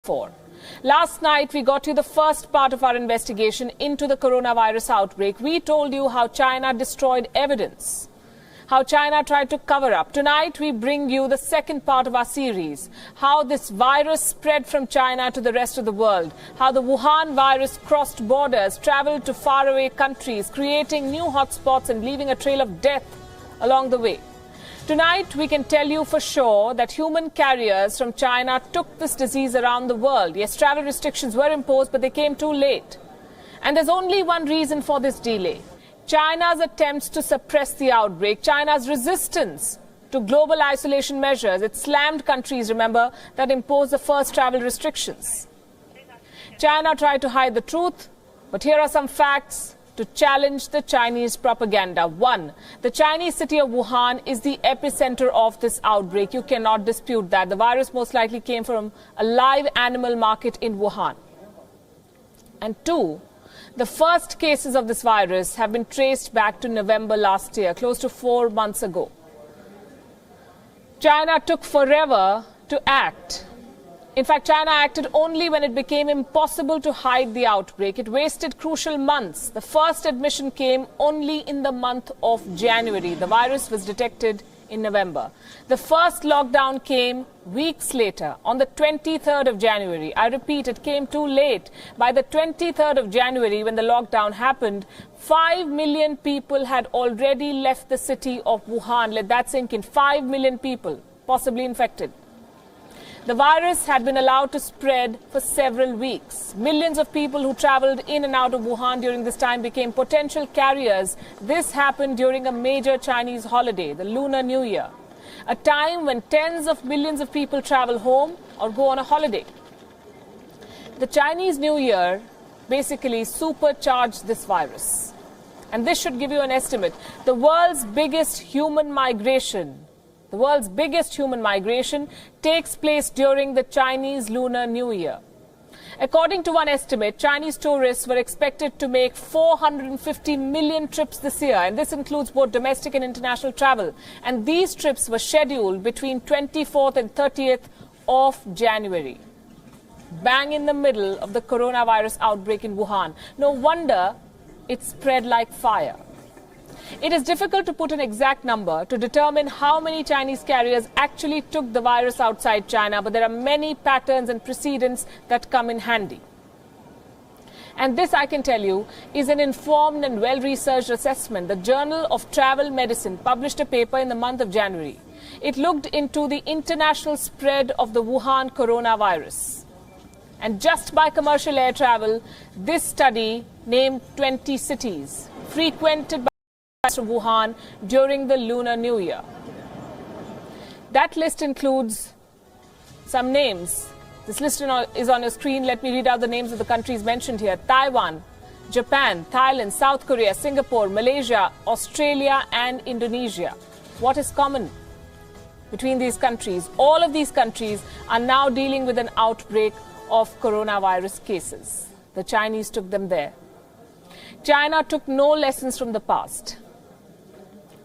4. Last night, we got you the first part of our investigation into the coronavirus outbreak. We told you how China destroyed evidence, how China tried to cover up. Tonight, we bring you the second part of our series, how this virus spread from China to the rest of the world, how the Wuhan virus crossed borders, traveled to faraway countries, creating new hotspots and leaving a trail of death along the way. Tonight, we can tell you for sure that human carriers from China took this disease around the world. Yes, travel restrictions were imposed, but they came too late. And there's only one reason for this delay: China's attempts to suppress the outbreak, China's resistance to global isolation measures. It slammed countries, remember, that imposed the first travel restrictions. China tried to hide the truth, but here are some facts to challenge the Chinese propaganda. 1. The Chinese city of Wuhan is the epicenter of this outbreak. You cannot dispute that. The virus most likely came from a live animal market in Wuhan. And 2. The first cases of this virus have been traced back to November last year, close to 4 months ago. China took forever to act. In fact, China acted only when it became impossible to hide the outbreak. It wasted crucial months. The first admission came only in the month of January. The virus was detected in November. The first lockdown came weeks later, on the 23rd of January. I repeat, it came too late. By the 23rd of January, when the lockdown happened, 5 million people had already left the city of Wuhan. Let that sink in. 5 million people possibly infected. The virus had been allowed to spread for several weeks. Millions of people who traveled in and out of Wuhan during this time became potential carriers. This happened during a major Chinese holiday, the Lunar New Year, a time when tens of millions of people travel home or go on a holiday. The Chinese New Year basically supercharged this virus. And this should give you an estimate. The world's biggest human migration takes place during the Chinese Lunar New Year. According to one estimate, Chinese tourists were expected to make 450 million trips this year, and this includes both domestic and international travel. And these trips were scheduled between 24th and 30th of January, bang in the middle of the coronavirus outbreak in Wuhan. No wonder it spread like fire. It is difficult to put an exact number to determine how many Chinese carriers actually took the virus outside China, but there are many patterns and precedents that come in handy. And this, I can tell you, is an informed and well-researched assessment. The Journal of Travel Medicine published a paper in the month of January. It looked into the international spread of the Wuhan coronavirus. And just by commercial air travel, this study named 20 cities frequented by from Wuhan during the Lunar New Year. That list includes some names. This list is on your screen. Let me read out the names of the countries mentioned here: Taiwan, Japan, Thailand, South Korea, Singapore, Malaysia, Australia, and Indonesia. What is common between these countries? All of these countries are now dealing with an outbreak of coronavirus cases. The Chinese took them there. China took no lessons from the past.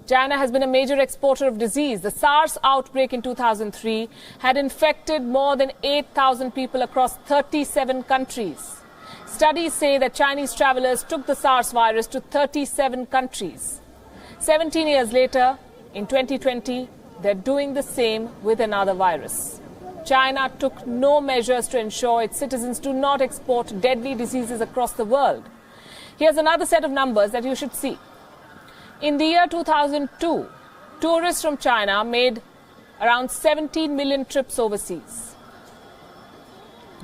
China has been a major exporter of disease. The SARS outbreak in 2003 had infected more than 8,000 people across 37 countries. Studies say that Chinese travelers took the SARS virus to 37 countries. 17 years later, in 2020, they're doing the same with another virus. China took no measures to ensure its citizens do not export deadly diseases across the world. Here's another set of numbers that you should see. In the year 2002, tourists from China made around 17 million trips overseas.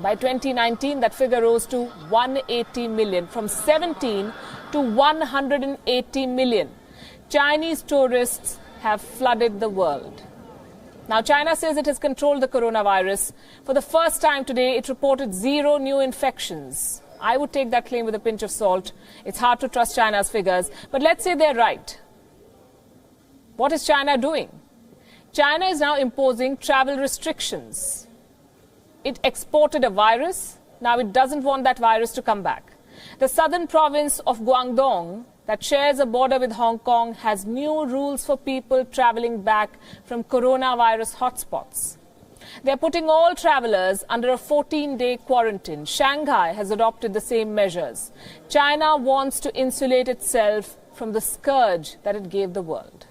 By 2019, that figure rose to 180 million, from 17 to 180 million. Chinese tourists have flooded the world. Now, China says it has controlled the coronavirus. For the first time today, it reported 0 new infections. I would take that claim with a pinch of salt. It's hard to trust China's figures, but let's say they're right. What is China doing? China is now imposing travel restrictions. It exported a virus. Now it doesn't want that virus to come back. The southern province of Guangdong, that shares a border with Hong Kong, has new rules for people traveling back from coronavirus hotspots. They're putting all travelers under a 14-day quarantine. Shanghai has adopted the same measures. China wants to insulate itself from the scourge that it gave the world.